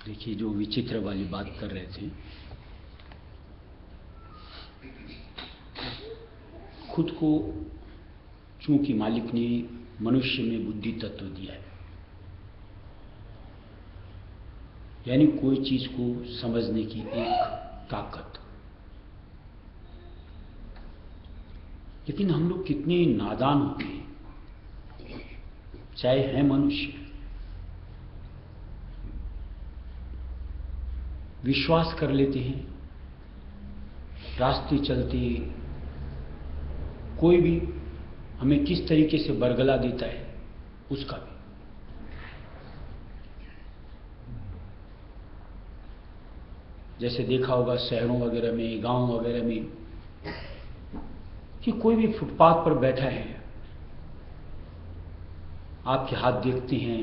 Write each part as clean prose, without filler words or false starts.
देखिए, जो विचित्र वाली बात कर रहे थे, खुद को चूंकि मालिक ने मनुष्य में बुद्धि तत्व दिया है, यानी कोई चीज को समझने की एक ताकत, लेकिन हम लोग कितने नादान होते हैं, चाहे है मनुष्य, विश्वास कर लेते हैं रास्ते चलते कोई भी हमें किस तरीके से बरगला देता है उसका भी। जैसे देखा होगा शहरों वगैरह में, गांव वगैरह में, कि कोई भी फुटपाथ पर बैठा है, आपके हाथ देखते हैं,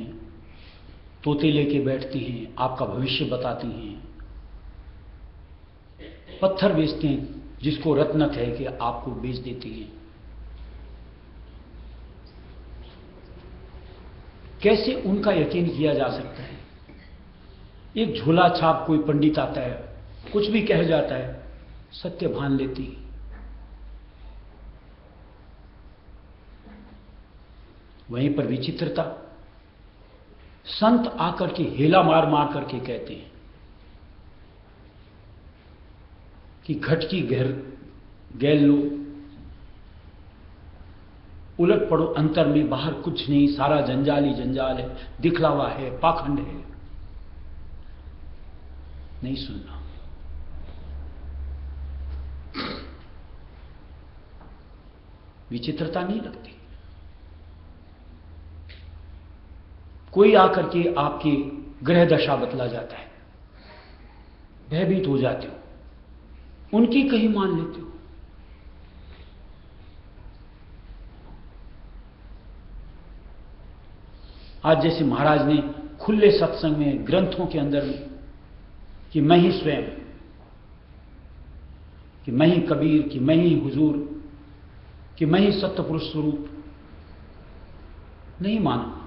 तोते लेके बैठते हैं, आपका भविष्य बताते हैं, पत्थर बेचते हैं, जिसको रत्न कह के आपको बेच देते हैं। कैसे उनका यकीन किया जा सकता है? एक झोला छाप कोई पंडित आता है, कुछ भी कह जाता है, सत्य भान लेती। वहीं पर विचित्रता, संत आकर के हेला मार मार करके कहते हैं कि घट की गैल लो, उलट पड़ो अंतर में, बाहर कुछ नहीं, सारा जंजाल ही जंजाल है, दिखलावा है, पाखंड है। नहीं सुनना। विचित्रता नहीं लगती? कोई आकर के आपकी ग्रह दशा बतला जाता है, भयभीत हो जाते हो, उनकी कहीं मान लेते हो। आज जैसे महाराज ने खुले सत्संग में, ग्रंथों के अंदर में, कि मैं ही स्वयं, कि मैं ही कबीर, कि मैं ही हुजूर, कि मैं ही सत्य पुरुष स्वरूप, नहीं माना।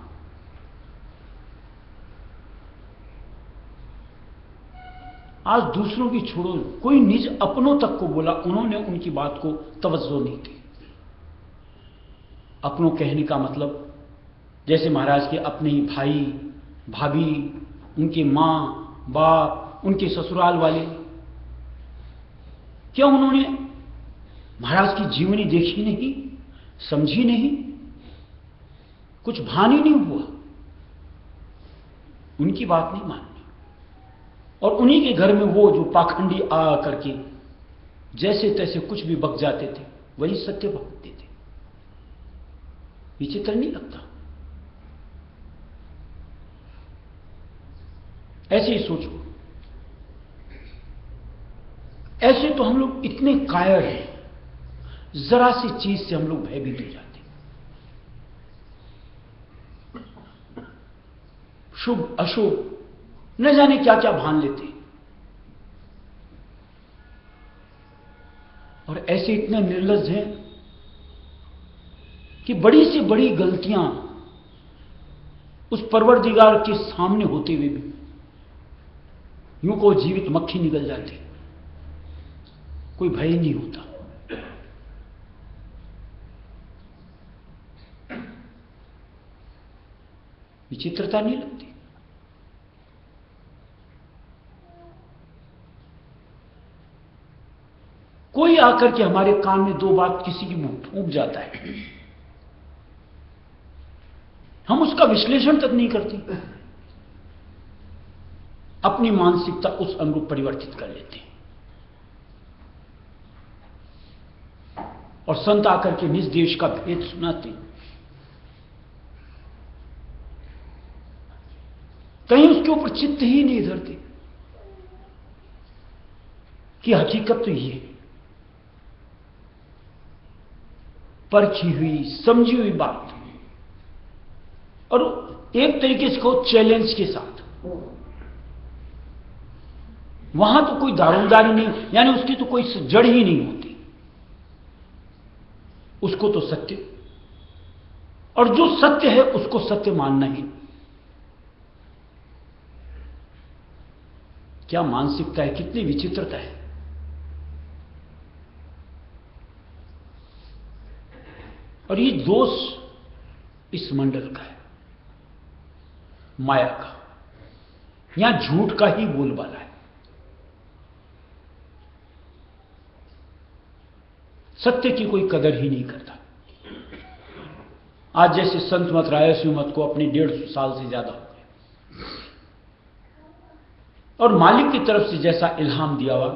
आज दूसरों की छोड़ो, कोई निज अपनों तक को बोला, उन्होंने उनकी बात को तवज्जो नहीं की। अपनों कहने का मतलब जैसे महाराज के अपने ही भाई भाभी, उनके मां बाप, उनके ससुराल वाले, क्या उन्होंने महाराज की जीवनी देखी नहीं, समझी नहीं, कुछ भान ही नहीं हुआ? उनकी बात नहीं माननी। और उन्हीं के घर में वो जो पाखंडी आ करके जैसे तैसे कुछ भी बक जाते थे, वही सत्य बकते थे। विचित्र नहीं लगता? ऐसे ही सोचो, ऐसे तो हम लोग इतने कायर हैं, जरा सी चीज से हम लोग भयभीत हो जाते, शुभ अशुभ न जाने क्या क्या भान लेते, और ऐसे इतने निर्लज्ज हैं कि बड़ी से बड़ी गलतियां उस परवरदिगार के सामने होते हुए भी यूं को जीवित मक्खी निकल जाती, कोई भय नहीं होता। विचित्रता नहीं लगती? कोई आकर के हमारे कान में दो बात किसी की मुंह फूंक जाता है, हम उसका विश्लेषण तक नहीं करते, अपनी मानसिकता उस अनुरूप परिवर्तित कर लेते हैं। और संत आकर के निज देश का भेद सुनाते हैं, कहीं उसके ऊपर चित्त ही नहीं धरते कि हकीकत तो ये है। परखी हुई, समझी हुई बात, और एक तरीके से कहो चैलेंज के साथ। वहां तो कोई दारोमदारी नहीं, यानी उसकी तो कोई जड़ ही नहीं होती, उसको तो सत्य, और जो सत्य है उसको सत्य मानना ही। क्या मानसिकता है, कितनी विचित्रता है। और ये दोष इस मंडल का है, माया का। यहां झूठ का ही बोलबाला है। सत्य की कोई कदर ही नहीं करता। आज जैसे संत मत, रायसी मत को अपने 150 साल से ज्यादा हो गए, और मालिक की तरफ से जैसा इल्हाम दिया हुआ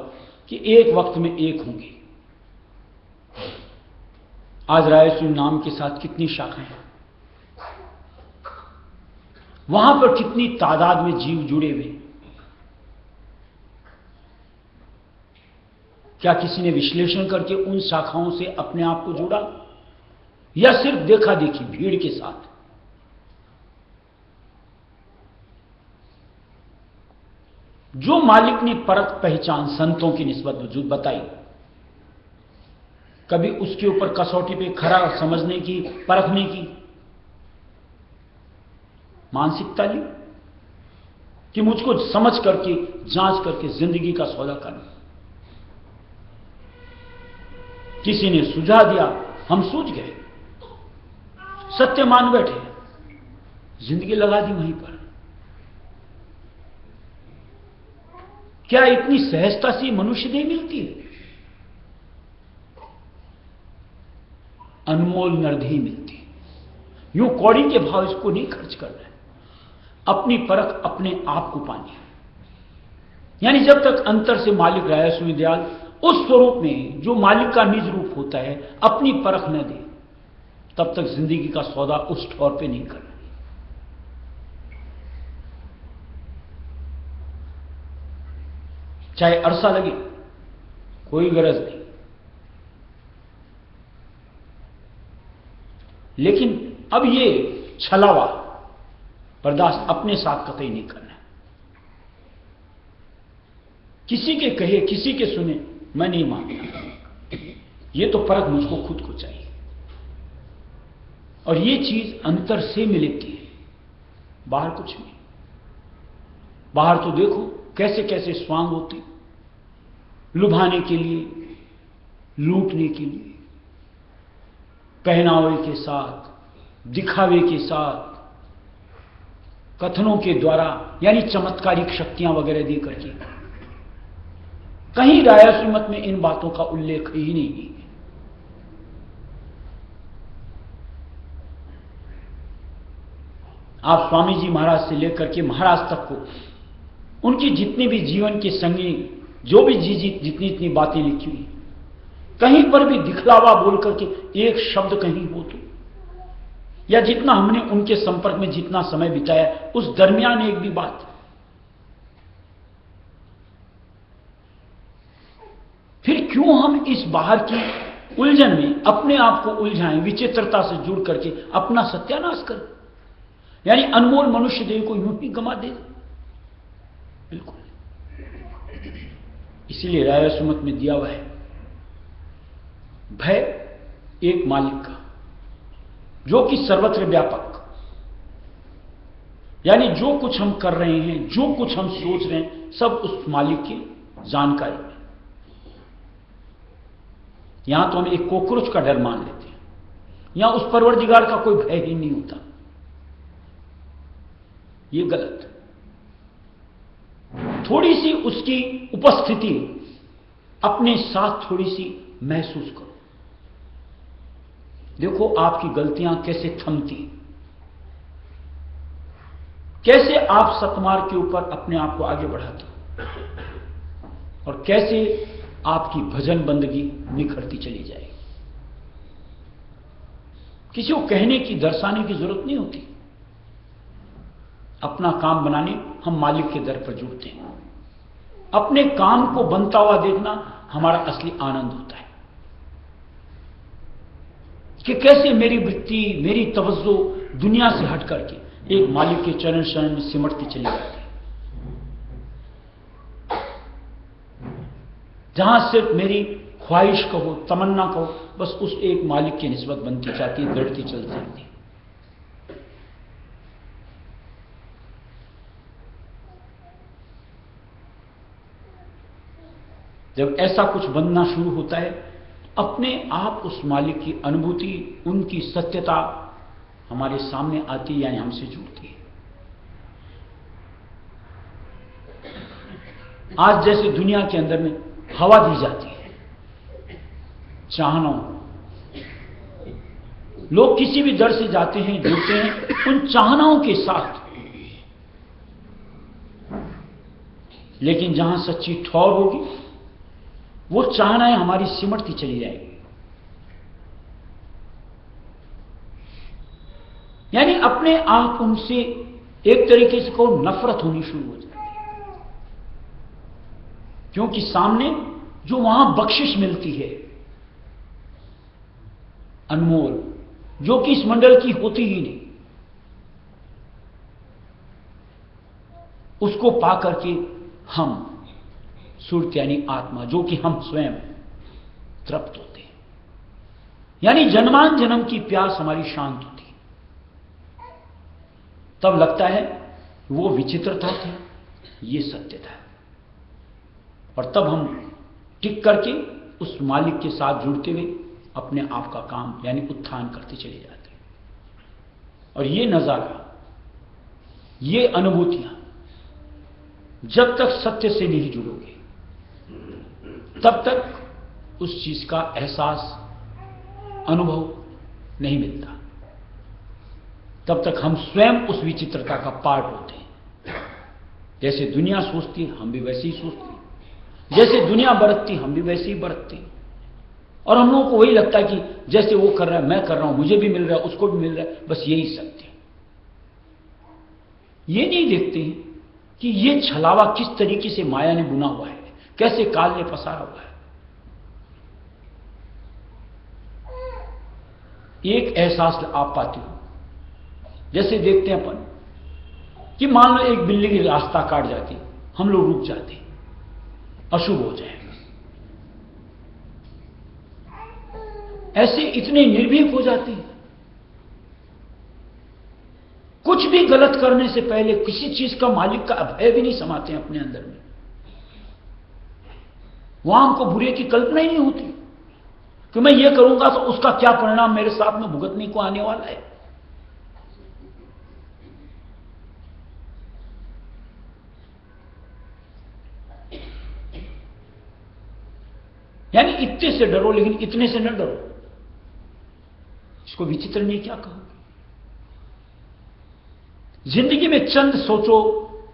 कि एक वक्त में एक होंगे। आज रायसी नाम के साथ कितनी शाखाएं हैं, वहां पर कितनी तादाद में जीव जुड़े हुए। क्या किसी ने विश्लेषण करके उन शाखाओं से अपने आप को जोड़ा, या सिर्फ देखा देखी भीड़ के साथ? जो मालिक ने परख पहचान संतों की निस्बत वजूद बताई, कभी उसके ऊपर कसौटी पे खरा समझने की, परखने की मानसिकता ली कि मुझको समझ करके, जांच करके जिंदगी का सौदा करना। किसी ने सुझा दिया, हम सूझ गए, सत्य मान बैठे, जिंदगी लगा दी वहीं पर। क्या इतनी सहजता से मनुष्य देह मिलती है? अनमोल नरदेही मिलती है। यूं कौड़ी के भाव इसको नहीं खर्च करना है, अपनी परख अपने आप को पानी है। यानी जब तक अंतर से मालिक रायस्वामी दयाल उस स्वरूप में जो मालिक का निज रूप होता है अपनी परख न दे, तब तक जिंदगी का सौदा उस ठौर पे नहीं करना। चाहे अरसा लगे, कोई गरज नहीं, लेकिन अब ये छलावा बर्दाश्त अपने साथ कतई नहीं करना। किसी के कहे, किसी के सुने मैं नहीं मानता, ये तो परख मुझको खुद को चाहिए। और ये चीज अंतर से मिलती है, बाहर कुछ नहीं। बाहर तो देखो कैसे कैसे स्वांग होते, लुभाने के लिए, लूटने के लिए, पहनावे के साथ, दिखावे के साथ, कथनों के द्वारा, यानी चमत्कारिक शक्तियां वगैरह दे करके। कहीं रायस्वामी मत में इन बातों का उल्लेख ही नहीं है। आप स्वामी जी महाराज से लेकर के महाराज तक को उनकी जितनी भी जीवन के संगी जो भी जितनी इतनी बातें लिखी हुई, कहीं पर भी दिखलावा बोल करके एक शब्द कहीं हो तो, या जितना हमने उनके संपर्क में जितना समय बिताया उस दरमियान एक भी बात, फिर क्यों हम इस बाहर की उलझन में अपने आप को उलझाएं, विचित्रता से जुड़ करके अपना सत्यानाश करें, यानी अनमोल मनुष्य देह को यूं ही गंवा दे। बिल्कुल। इसीलिए रायस्वामी मत में दिया हुआ है भय एक मालिक का, जो कि सर्वत्र व्यापक, यानी जो कुछ हम कर रहे हैं, जो कुछ हम सोच रहे हैं, सब उस मालिक की जानकारी में। यहां तो हम एक कॉकरोच का डर मान लेते हैं, यहां उस परवरदिगार का कोई भय ही नहीं होता। ये गलत। थोड़ी सी उसकी उपस्थिति अपने साथ थोड़ी सी महसूस करो। देखो आपकी गलतियां कैसे थमती, कैसे आप सतमार्ग के ऊपर अपने आप को आगे बढ़ाते हो, और कैसे आपकी भजन बंदगी निखरती चली जाएगी। किसी को कहने की, दर्शाने की जरूरत नहीं होती। अपना काम बनाने हम मालिक के दर पर जुड़ते हैं। अपने काम को बनता हुआ देखना हमारा असली आनंद होता है। कि कैसे मेरी वृत्ति, मेरी तवज्जो दुनिया से हट करके एक मालिक के चरण शरण में सिमटती चली जाती है, जहां सिर्फ मेरी ख्वाहिश कहो, तमन्ना कहो, बस उस एक मालिक की निस्बत बनती जाती है, बढ़ती चलती जाती है। जब ऐसा कुछ बनना शुरू होता है, अपने आप उस मालिक की अनुभूति, उनकी सत्यता हमारे सामने आती है, यानी हमसे जुड़ती है। आज जैसे दुनिया के अंदर में हवा दी जाती है चाहनाओं, लोग किसी भी दर से जाते हैं, जुड़ते हैं उन चाहनाओं के साथ, लेकिन जहां सच्ची ठौर होगी वो चाहनाएं हमारी सिमटती चली जाएगी। यानी अपने आप उनसे एक तरीके से कहो नफरत होनी शुरू हो जाती है, क्योंकि सामने जो वहां बख्शिश मिलती है अनमोल, जो कि इस मंडल की होती ही नहीं, उसको पाकर के हम सुरत यानी आत्मा, जो कि हम स्वयं तृप्त होते हैं, यानी जन्मान जन्म की प्यास हमारी शांत होती है। तब लगता है वो विचित्रता थी, ये सत्य था, और तब हम टिक करके उस मालिक के साथ जुड़ते हुए अपने आप का काम यानी उत्थान करते चले जाते हैं। और ये नजारा, ये अनुभूतियां जब तक सत्य से नहीं जुड़ोगे तब तक उस चीज का एहसास, अनुभव नहीं मिलता। तब तक हम स्वयं उस विचित्रता का पार्ट होते हैं। जैसे दुनिया सोचती है हम भी वैसे ही सोचते हैं, जैसे दुनिया बरतती हम भी वैसे ही बरतते हैं, और हम लोगों को वही लगता है कि जैसे वो कर रहा है मैं कर रहा हूं, मुझे भी मिल रहा है, उसको भी मिल रहा है, बस यही सत्य है। ये नहीं देखते हैं कि ये छलावा किस तरीके से माया ने बुना हुआ है, कैसे काल ने पसारा हुआ है। एक एहसास आप पाते हो, जैसे देखते हैं अपन कि मान लो एक बिल्ली की रास्ता काट जाती, हम लोग रुक जाते, अशुभ हो जाएगा। ऐसे इतने निर्भीक हो जाते हैं, कुछ भी गलत करने से पहले किसी चीज का मालिक का भय भी नहीं समाते हैं अपने अंदर में। वहां हमको बुरे की कल्पना ही नहीं होती कि मैं ये करूंगा तो उसका क्या परिणाम मेरे साथ में भुगतने को आने वाला है। यानी इतने से डरो, लेकिन इतने से न डरो। इसको विचित्र नहीं क्या कहो। जिंदगी में चंद सोचो,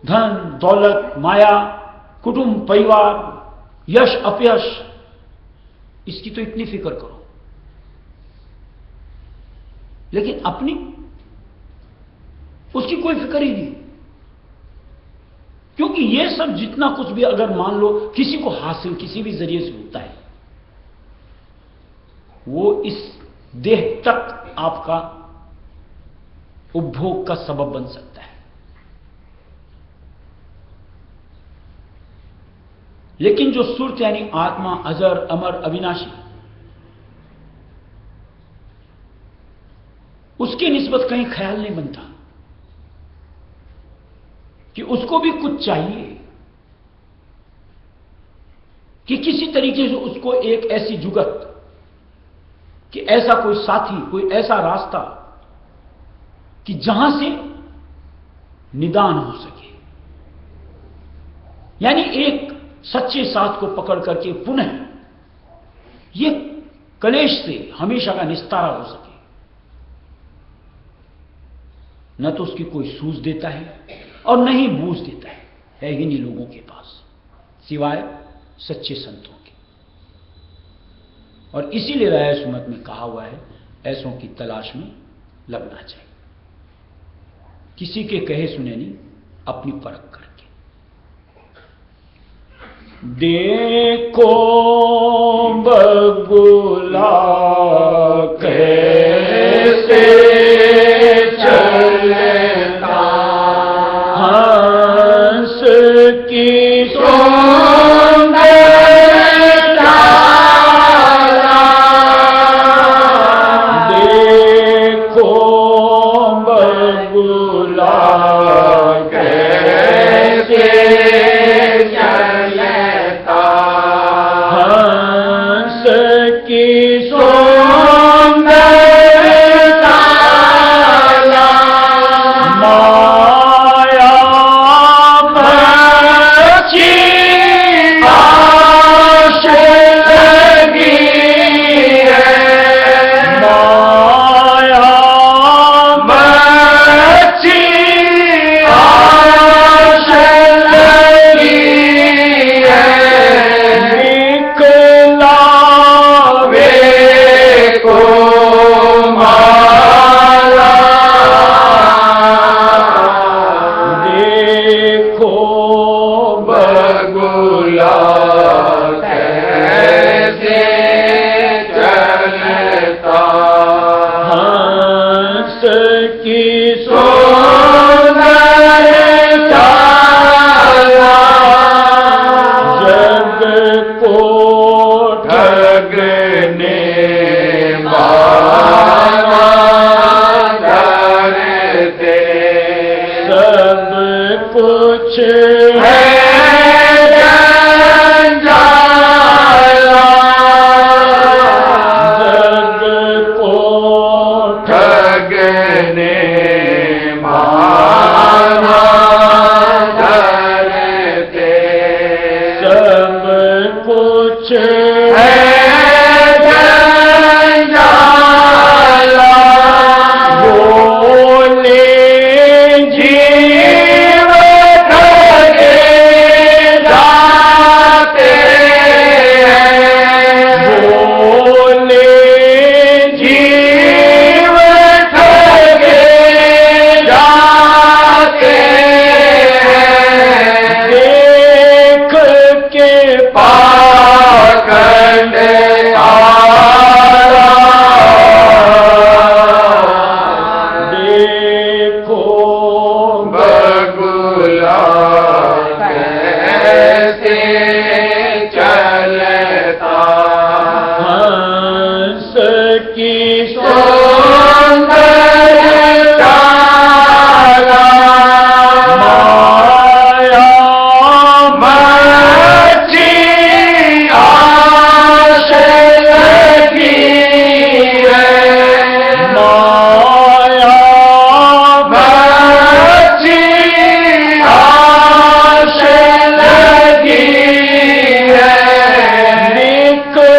धन दौलत, माया, कुटुंब परिवार, यश अपयश, इसकी तो इतनी फिक्र करो, लेकिन अपनी उसकी कोई फिक्र ही नहीं। क्योंकि ये सब जितना कुछ भी अगर मान लो किसी को हासिल किसी भी जरिए से होता है, वो इस देह तक आपका उपभोग का सबब बन सकता है। लेकिन जो सुरत यानी आत्मा अजर अमर अविनाशी, उसकी निस्बत कहीं ख्याल नहीं बनता कि उसको भी कुछ चाहिए, कि किसी तरीके से उसको एक ऐसी जुगत, कि ऐसा कोई साथी, कोई ऐसा रास्ता कि जहां से निदान हो सके, यानी एक सच्चे साथ को पकड़ करके पुनः ये कलेश से हमेशा का निस्तारा हो सके। न तो उसकी कोई सूझ देता है और न ही बूझ देता है ही नहीं लोगों के पास सिवाय सच्चे संतों के। और इसीलिए राय सुमत में कहा हुआ है, ऐसों की तलाश में लगना चाहिए, किसी के कहे सुने नहीं, अपनी परख करके। देखो बगुला के की सुंदरता माया बची आश लगी है माया बची आश लगी है निकलावे को माला देखो बगुला कैसे चलता हंस की सुंदरता जग को ठगने वाला डरते सब कुछ है जंजाला जग को ठगने वाला डरते सब कुछ है जंजाला बोले जीव ठगे जाते हैं बोले जीव ठगे जाते हैं देख के पाखंड आरा देखो बगुला कैसे चलता हंस की सुंदरता माया बची आश लगी है माया बची आश लगी है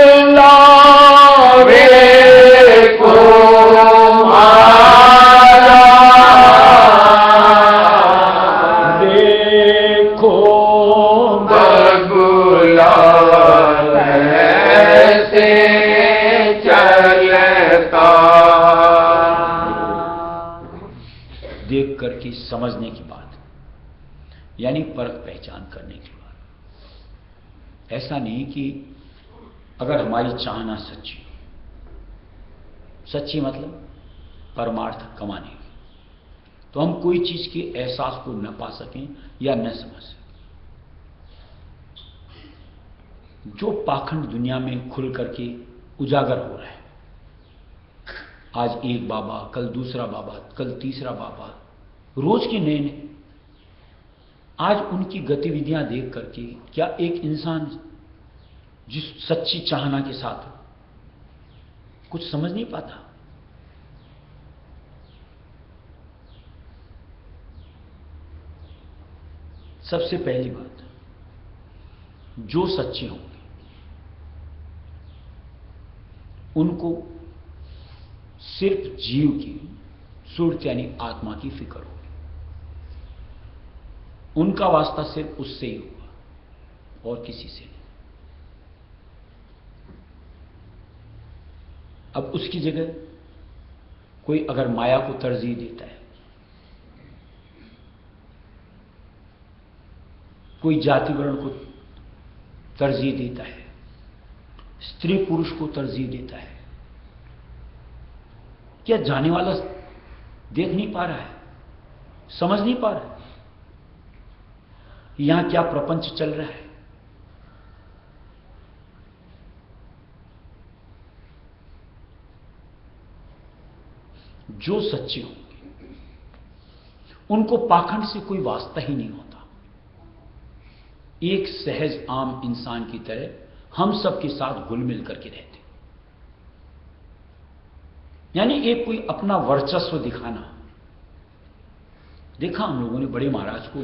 निकलावे को माला देखो बगुला कैसे चलता देख करके समझने की बात यानी परख पहचान करने की बात ऐसा नहीं कि अगर हमारी चाहना सच्ची हो सच्ची मतलब परमार्थ कमाने की तो हम कोई चीज के एहसास को न पा सकें या न समझ सकें जो पाखंड दुनिया में खुल करके उजागर हो रहा है आज एक बाबा कल दूसरा बाबा कल तीसरा बाबा रोज के नए नए आज उनकी गतिविधियां देख करके क्या एक इंसान जिस सच्ची चाहना के साथ कुछ समझ नहीं पाता सबसे पहली बात जो सच्चे होंगे उनको सिर्फ जीव की सुरत यानी आत्मा की फिक्र होगी उनका वास्ता सिर्फ उससे ही होगा और किसी से नहीं अब उसकी जगह कोई अगर माया को तरजीह देता है कोई जाति वर्ण को तरजीह देता है स्त्री पुरुष को तरजीह देता है क्या जाने वाला देख नहीं पा रहा है समझ नहीं पा रहा है यहां क्या प्रपंच चल रहा है जो सच्चे होंगे उनको पाखंड से कोई वास्ता ही नहीं होता एक सहज आम इंसान की तरह हम सबके साथ घुल मिल करके रहते यानी एक कोई अपना वर्चस्व दिखाना। देखा हम लोगों ने बड़े महाराज को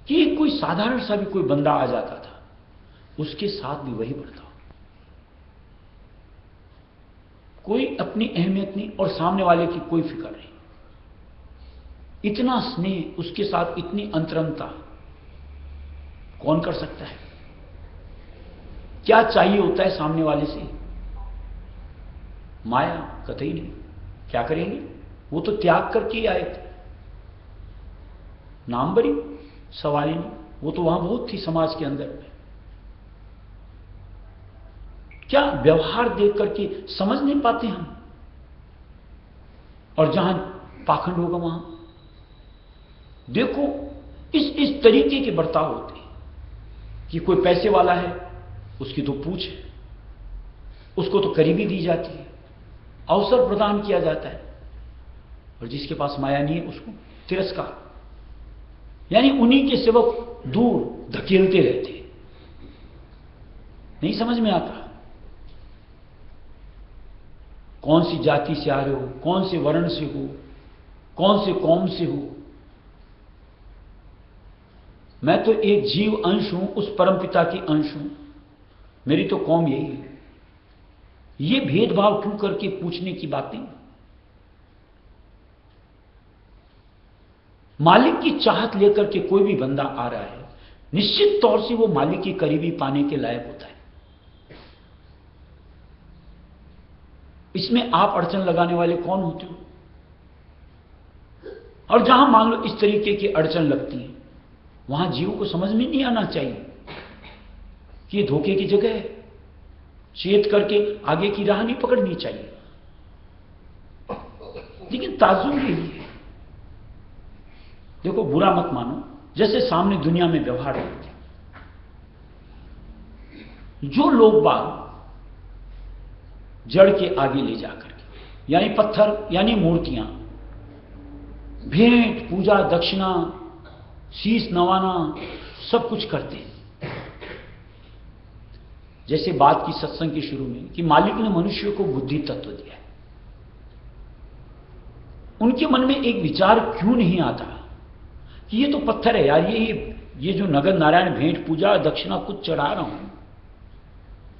कि कोई साधारण सा भी कोई बंदा आ जाता था, उसके साथ भी वही बर्ताव, कोई अपनी अहमियत नहीं और सामने वाले की कोई फिक्र नहीं। इतना स्नेह, उसके साथ इतनी अंतरंगता कौन कर सकता है? क्या चाहिए होता है सामने वाले से? माया? कतई नहीं। क्या करेंगे? वो तो त्याग करके ही आए थे। नाम बरी सवाल ही नहीं, वो तो वहां बहुत थी समाज के अंदर में। क्या व्यवहार देख करके समझ नहीं पाते हम? और जहां पाखंड होगा वहां देखो इस तरीके के बर्ताव होते हैं कि कोई पैसे वाला है, उसकी तो पूछ है, उसको तो करीबी दी जाती है, अवसर प्रदान किया जाता है, और जिसके पास माया नहीं है उसको तिरस्कार। यानी उन्हीं के सेवक दूर धकेलते रहते हैं। नहीं समझ में आता कौन सी जाति से आ रहे हो, कौन से वर्ण से हो, कौन से कौम से हो। मैं तो एक जीव अंश हूं, उस परमपिता की अंश हूं, मेरी तो कौम यही है। ये भेदभाव क्यों करके पूछने की बातें? मालिक की चाहत लेकर के कोई भी बंदा आ रहा है, निश्चित तौर से वो मालिक की करीबी पाने के लायक होता है। इसमें आप अड़चन लगाने वाले कौन होते हो? और जहां मान लो इस तरीके की अड़चन लगती है, वहां जीव को समझ में नहीं आना चाहिए कि ये धोखे की जगह है। चेत करके आगे की राह नहीं पकड़नी चाहिए। लेकिन ताज्जुब यही है, देखो बुरा मत मानो, जैसे सामने दुनिया में व्यवहार होते, जो लोग बाग जड़ के आगे ले जाकर के, यानी पत्थर यानी मूर्तियां, भेंट पूजा दक्षिणा शीश नवाना सब कुछ करते हैं। जैसे बात की सत्संग के शुरू में कि मालिक ने मनुष्य को बुद्धि तत्व दिया है, उनके मन में एक विचार क्यों नहीं आता कि ये तो पत्थर है यार, ये जो नगर नारायण भेंट पूजा दक्षिणा कुछ चढ़ा रहा हूं,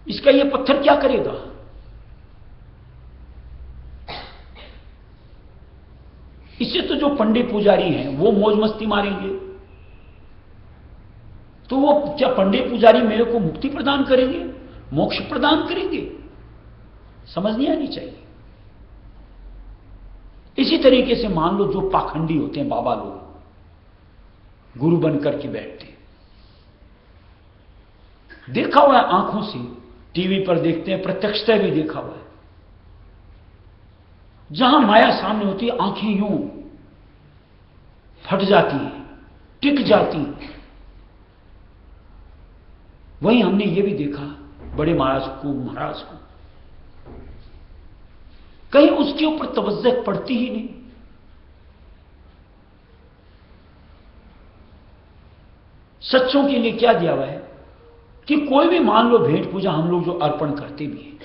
इसका ये पत्थर क्या करेगा? इससे तो जो पंडित पुजारी हैं वो मौज मस्ती मारेंगे, तो वो क्या पंडित पुजारी मेरे को मुक्ति प्रदान करेंगे, मोक्ष प्रदान करेंगे? समझ नहीं आनी चाहिए। इसी तरीके से मान लो जो पाखंडी होते हैं बाबा लोग, गुरु बनकर के बैठते हैं, देखा हुआ है आंखों से, टीवी पर देखते हैं, प्रत्यक्षतः भी देखा हुआ है। जहां माया सामने होती है आंखें यूं फट जाती हैं, टिक जाती हैं। वहीं हमने ये भी देखा बड़े महाराज को कहीं उसके ऊपर तवज्जो पड़ती ही नहीं। सच्चों के लिए क्या दिया हुआ है कि कोई भी मान लो भेंट पूजा हम लोग जो अर्पण करते भी हैं,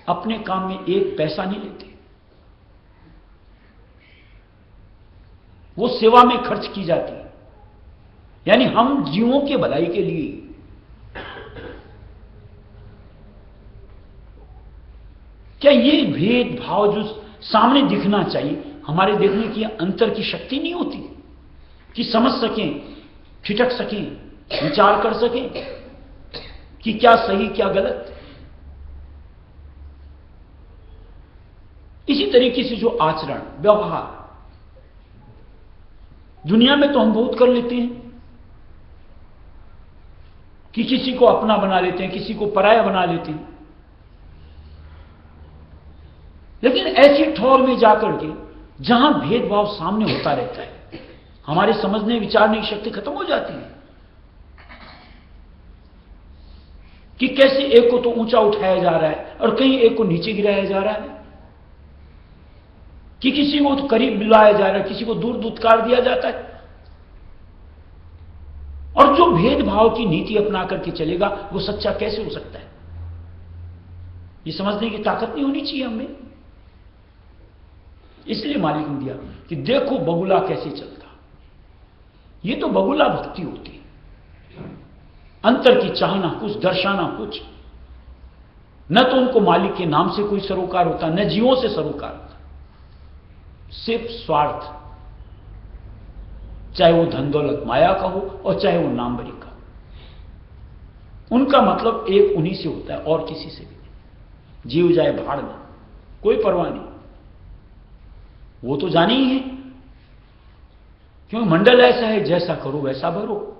अपने काम में एक पैसा नहीं लेते, वो सेवा में खर्च की जाती है। यानी हम जीवों के भलाई के लिए। क्या ये भेदभाव जो सामने दिखना चाहिए, हमारे देखने की अंतर की शक्ति नहीं होती कि समझ सकें, ठिठक सकें, विचार कर सकें कि क्या सही क्या गलत? इसी तरीके से जो आचरण व्यवहार दुनिया में तो हम बहुत कर लेते हैं कि किसी को अपना बना लेते हैं, किसी को पराया बना लेते हैं, लेकिन ऐसी ठौर में जाकर के जहां भेदभाव सामने होता रहता है, हमारे समझने विचारने की शक्ति खत्म हो जाती है कि कैसे एक को तो ऊंचा उठाया जा रहा है और कहीं एक को नीचे गिराया जा रहा है, कि किसी को तो करीब बुलाया जा रहा है, किसी को दूर दुत्कार दिया जाता है। और जो भेदभाव की नीति अपना करके चलेगा वो सच्चा कैसे हो सकता है? ये समझने की ताकत नहीं होनी चाहिए हमें। इसलिए मालिक ने दिया कि देखो बगुला कैसे चलता। ये तो बगुला भक्ति होती है, अंतर की चाहना कुछ, दर्शाना कुछ। न तो उनको मालिक के नाम से कोई सरोकार होता, न जीवों से सरोकार होता, सिर्फ स्वार्थ, चाहे वो धन दौलत माया का हो और चाहे वो नाम बरी का हो। उनका मतलब एक उन्हीं से होता है और किसी से भी नहीं। जीव जाए भाड़ में, कोई परवाह नहीं, वो तो जाने ही है, क्योंकि मंडल ऐसा है जैसा करो वैसा भरो।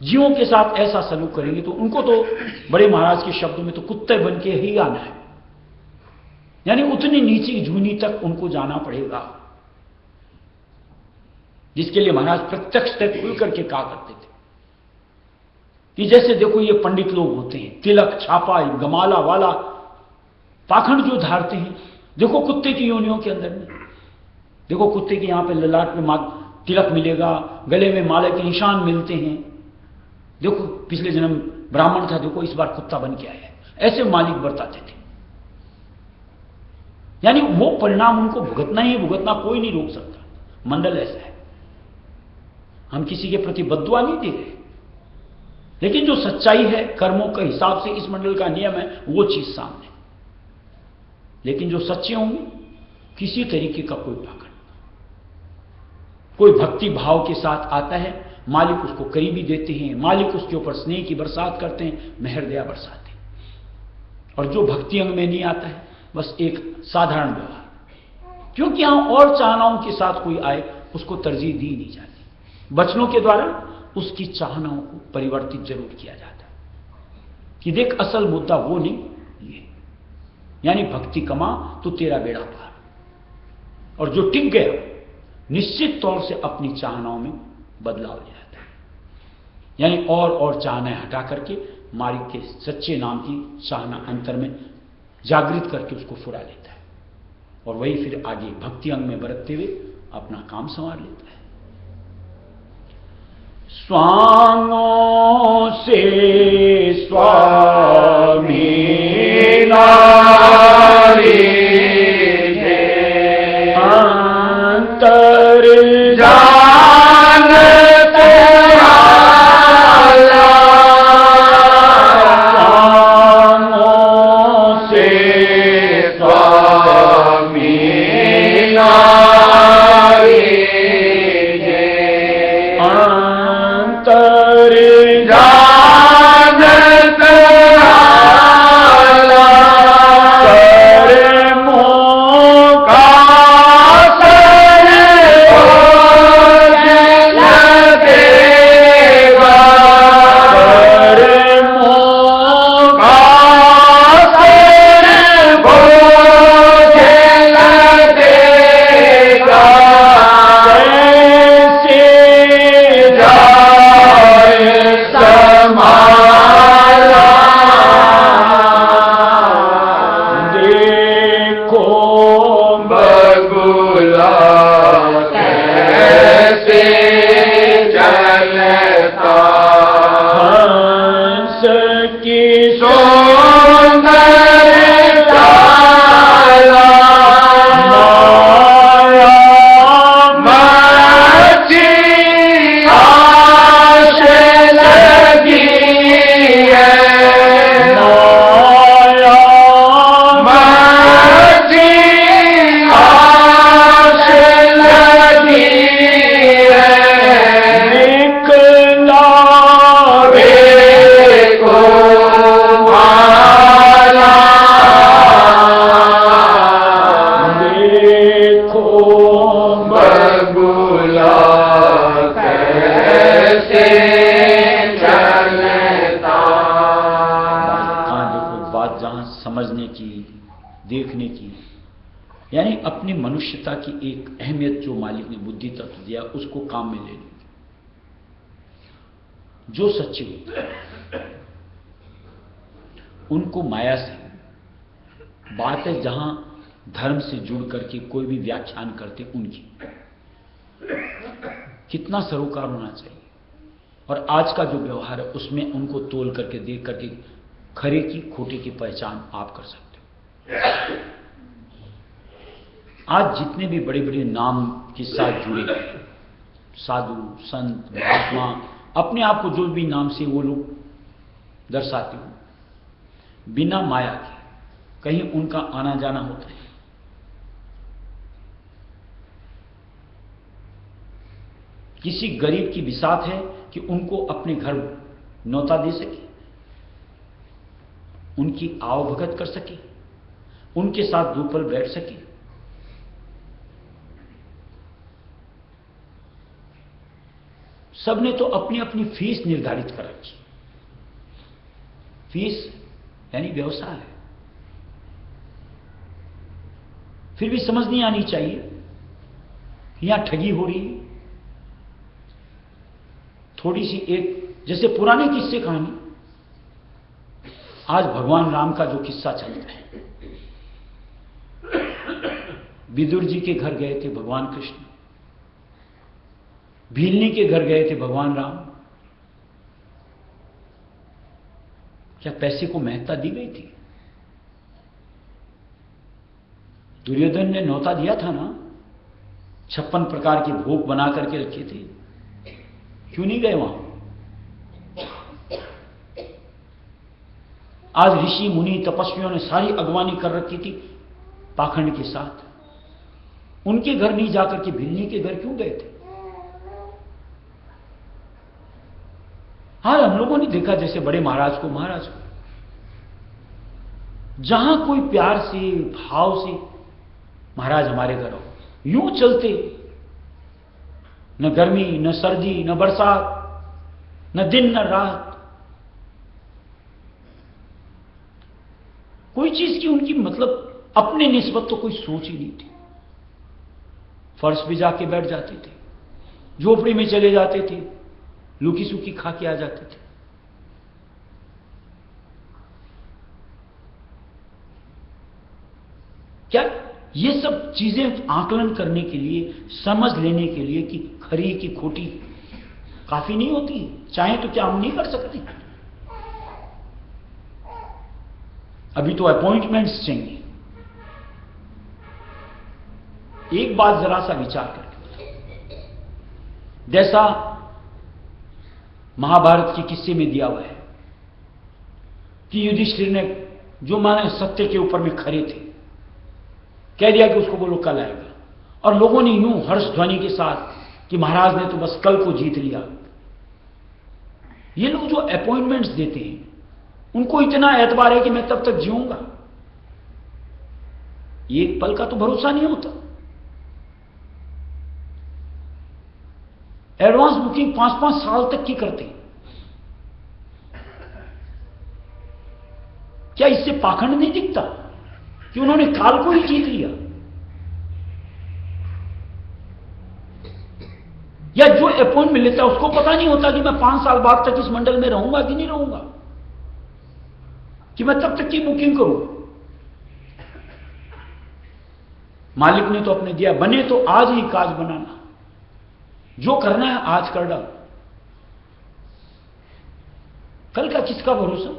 जीवों के साथ ऐसा सलूक करेंगे तो उनको तो बड़े महाराज के शब्दों में तो कुत्ते बन के ही आना है, यानी उतनी नीची जूनी तक उनको जाना पड़ेगा, जिसके लिए महाराज प्रत्यक्ष तक खुल करके कहा करते थे कि जैसे देखो ये पंडित लोग होते हैं, तिलक छापा गमाला वाला पाखंड जो धारते हैं, देखो कुत्ते की योनियों के अंदर में, देखो कुत्ते के यहां पे ललाट में तिलक मिलेगा, गले में माला के निशान मिलते हैं, देखो पिछले जन्म ब्राह्मण था, देखो इस बार कुत्ता बन के आया है, ऐसे मालिक बरताते थे। यानी वो परिणाम उनको भुगतना ही भुगतना, कोई नहीं रोक सकता। मंडल ऐसा है, हम किसी के प्रति बद्दुआ नहीं दे रहे, लेकिन जो सच्चाई है कर्मों के हिसाब से इस मंडल का नियम है वो चीज सामने। लेकिन जो सच्चे होंगे किसी तरीके का कोई पाखंड, कोई भक्ति भाव के साथ आता है, मालिक उसको करीबी देते हैं, मालिक उसके ऊपर स्नेह की बरसात करते हैं, मेहर दया बरसाते हैं। और जो भक्ति अंग में नहीं आता है बस एक साधारण व्यवहार, क्योंकि यहां और चाहनाओं के साथ कोई आए उसको तरजीह दी नहीं जाती। वचनों के द्वारा उसकी चाहनाओं को परिवर्तित जरूर किया जाता है कि देख असल मुद्दा वो नहीं ये, यानी भक्ति कमा तो तेरा बेड़ा पार। और जो टिक गया निश्चित तौर से अपनी चाहनाओं में बदलाव ले आता है, यानी और चाहनाएं हटा करके मालिक के सच्चे नाम की चाहना अंतर में जागृत करके उसको फुरा लेता है, और वही फिर आगे भक्ति अंग में बरतते हुए अपना काम संवार लेता है। स्वांगों से स्वामी नारी अंतर जानते आला, स्वांगों से स्वामी नारी अंतर जानत आला, कर्मों का सर बोझ लगेगा, कर्मों का सर बोझ लगेगा, कैसे जाए समाला, देखो बगुला कैसे चलता, हंस की सुंदरता माया मची आश लगी है, माया मची आश लगी है, निकलावे को माला, देखो बगुला कैसे चलता। हाँ देखो बात जहां समझने की, देखने की, यानी अपनी मनुष्यता की एक अहमियत जो मालिक ने बुद्धि तत्व दिया उसको काम में ले लो। जो सच्चे होते हैं उनको माया से बात है, जहां धर्म से जुड़ करके कोई भी व्याख्यान करते उनकी कितना सरोकार होना चाहिए, और आज का जो व्यवहार है उसमें उनको तोल करके देख करके खरे की खोटे की पहचान आप कर सकते हो। आज जितने भी बड़े बड़े नाम के साथ जुड़े हैं, साधु संत महात्मा, अपने आप को जो भी नाम से वो लोग दर्शाते हो, बिना माया के कहीं उनका आना जाना होता है। किसी गरीब की बिसात है कि उनको अपने घर न्योता दे सके, उनकी आवभगत कर सके, उनके साथ दो पल बैठ सके। सबने तो अपनी अपनी फीस निर्धारित कर रखी। फीस यानी व्यवसाय है। फिर भी समझ नहीं आनी चाहिए यहां ठगी हो रही है। थोड़ी सी एक जैसे पुराने किस्से कहानी, आज भगवान राम का जो किस्सा चलता है, विदुर जी के घर गए थे भगवान कृष्ण, भीलनी के घर गए थे भगवान राम। क्या पैसे को महत्ता दी गई थी? दुर्योधन ने न्योता दिया था ना, 56 प्रकार के भोग बना करके रखे थे, क्यों नहीं गए वहां? आज ऋषि मुनि तपस्वियों ने सारी अगवानी कर रखी थी पाखंड के साथ, उनके घर नहीं जाकर के भिल्ली के घर क्यों गए थे? हाँ, हम लोगों ने देखा जैसे बड़े महाराज को जहां कोई प्यार से भाव से महाराज हमारे घर आओ, यूं चलते, न गर्मी न सर्दी न बरसात, न दिन न रात, कोई चीज की उनकी मतलब अपने निस्बत तो कोई सोच ही नहीं थी। फर्श पे जाके बैठ जाते थे, झोपड़ी में चले जाते थे, लूकी सूखी खा के आ जाते थे। क्या ये सब चीजें आकलन करने के लिए, समझ लेने के लिए कि खरी की खोटी काफी नहीं होती? चाहे तो क्या हम नहीं कर सकते? अभी तो अपॉइंटमेंट्स चाहिए। एक बात जरा सा विचार करके, जैसा महाभारत के किस्से में दिया हुआ है कि युधिष्ठिर ने जो माने सत्य के ऊपर में खड़े थे, कह दिया कि उसको बोलो कल आएगा, और लोगों ने यूं हर्ष ध्वनि के साथ कि महाराज ने तो बस कल को जीत लिया। ये लोग जो अपॉइंटमेंट्स देते हैं, उनको इतना एतबार है कि मैं तब तक जीऊंगा। एक पल का तो भरोसा नहीं होता। एडवांस बुकिंग 5-5 साल तक की करते हैं। क्या इससे पाखंड नहीं दिखता कि उन्होंने काल को ही जीत लिया? या जो अपॉइंटमेंट लेता है उसको पता नहीं होता कि मैं 5 साल बाद तक इस मंडल में रहूंगा कि नहीं रहूंगा, कि मैं तब तक की बुकिंग करूं? मालिक ने तो अपने दिया, बने तो आज ही काज बनाना, जो करना है आज कर डाल, कल का किसका भरोसा?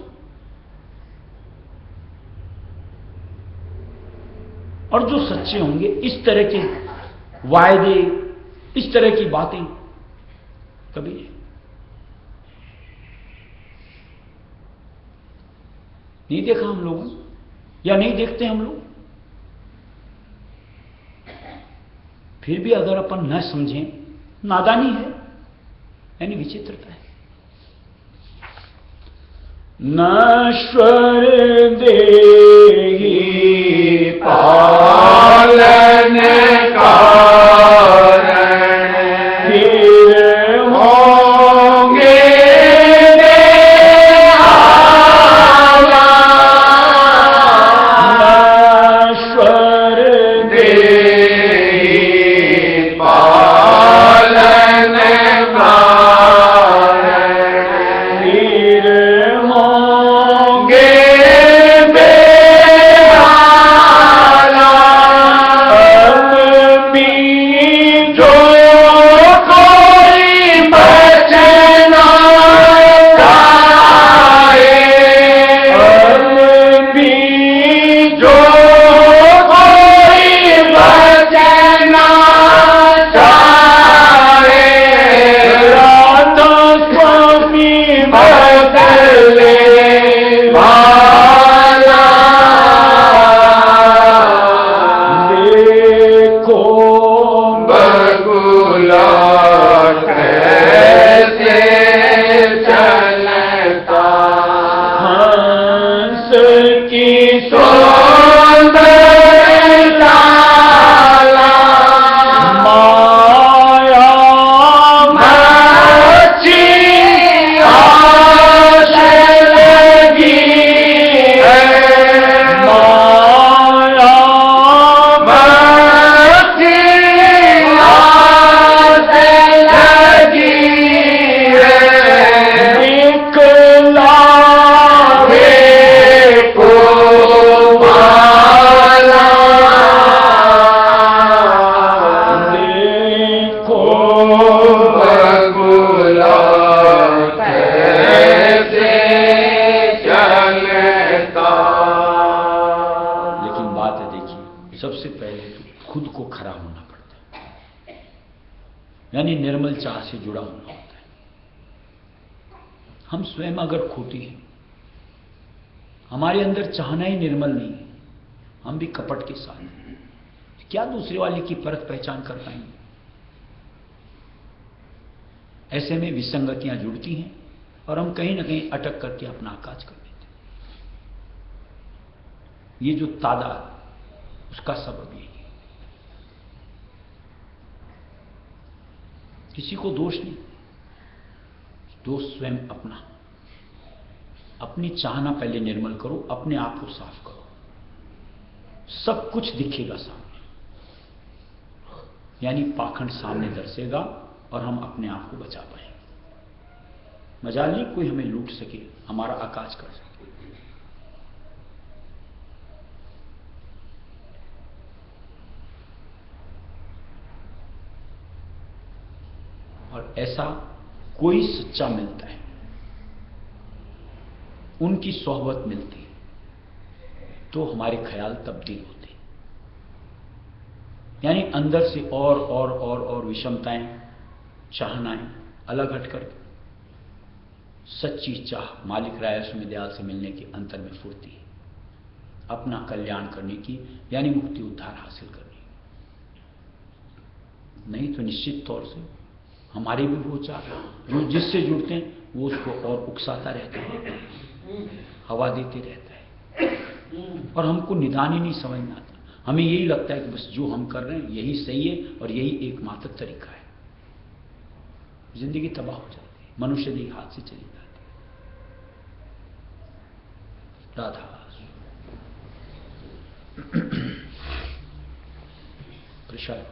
और जो सच्चे होंगे, इस तरह के वायदे, इस तरह की बातें कभी नहीं देखा हम लोगों ने, या नहीं देखते हम लोग। फिर भी अगर अपन न समझें, नादानी है, यानी विचित्रता है। नश्वर देहि पालन कारण फिर होंगे बेहारा। नश्वर देहि पालन कारण फिर होंगे बेहारा। अब भी की सुंदरता माया मची आस लगी है माया मची आस लगी है निकलावे को माला देखो बगुला कैसे चलता। लेकिन बात है, देखिए, सबसे पहले तो खुद को खरा होना पड़ता है, यानी निर्मल चाह से जुड़ा होना होता है। हम स्वयं अगर खोटे हैं, हमारे अंदर चाहना ही निर्मल नहीं है, हम भी कपट के साथ हैं, क्या दूसरे वाले की परख पहचान कर पाएंगे? ऐसे में विसंगतियां जुड़ती हैं और हम कहीं ना कहीं अटक करके अपना काज कर लेते हैं। ये जो तादाद, उसका सबब यही है। किसी को दोष नहीं, दोष स्वयं अपना। अपनी चाहना पहले निर्मल करो, अपने आप को साफ करो, सब कुछ दिखेगा सामने, यानी पाखंड सामने दर्शेगा और हम अपने आप को बचा पाएंगे। मजाल नहीं कोई हमें लूट सके, हमारा आकाश कर सके। और ऐसा कोई सच्चा मिलता है, उनकी सोहबत मिलती है, तो हमारे ख्याल तब्दील होते हैं, यानी अंदर से और विषमताएं, चाहनाएं अलग हटकर सच्ची चाह मालिक राय अश्वमेध दयाल से मिलने के अंतर में फुर्ती है, अपना कल्याण करने की, यानी मुक्ति उद्धार हासिल करने की। नहीं तो निश्चित तौर से हमारे भी वो चाह जो जिससे जुड़ते हैं वो उसको और उकसाता रहता है, हवा देते रहता है, और हमको निदान ही नहीं समझ में आता। हमें यही लगता है कि बस जो हम कर रहे हैं यही सही है और यही एकमात्र तरीका है। जिंदगी तबाह हो जाती है, मनुष्य देह हाथ से चली जाती है। राधा प्रसाद।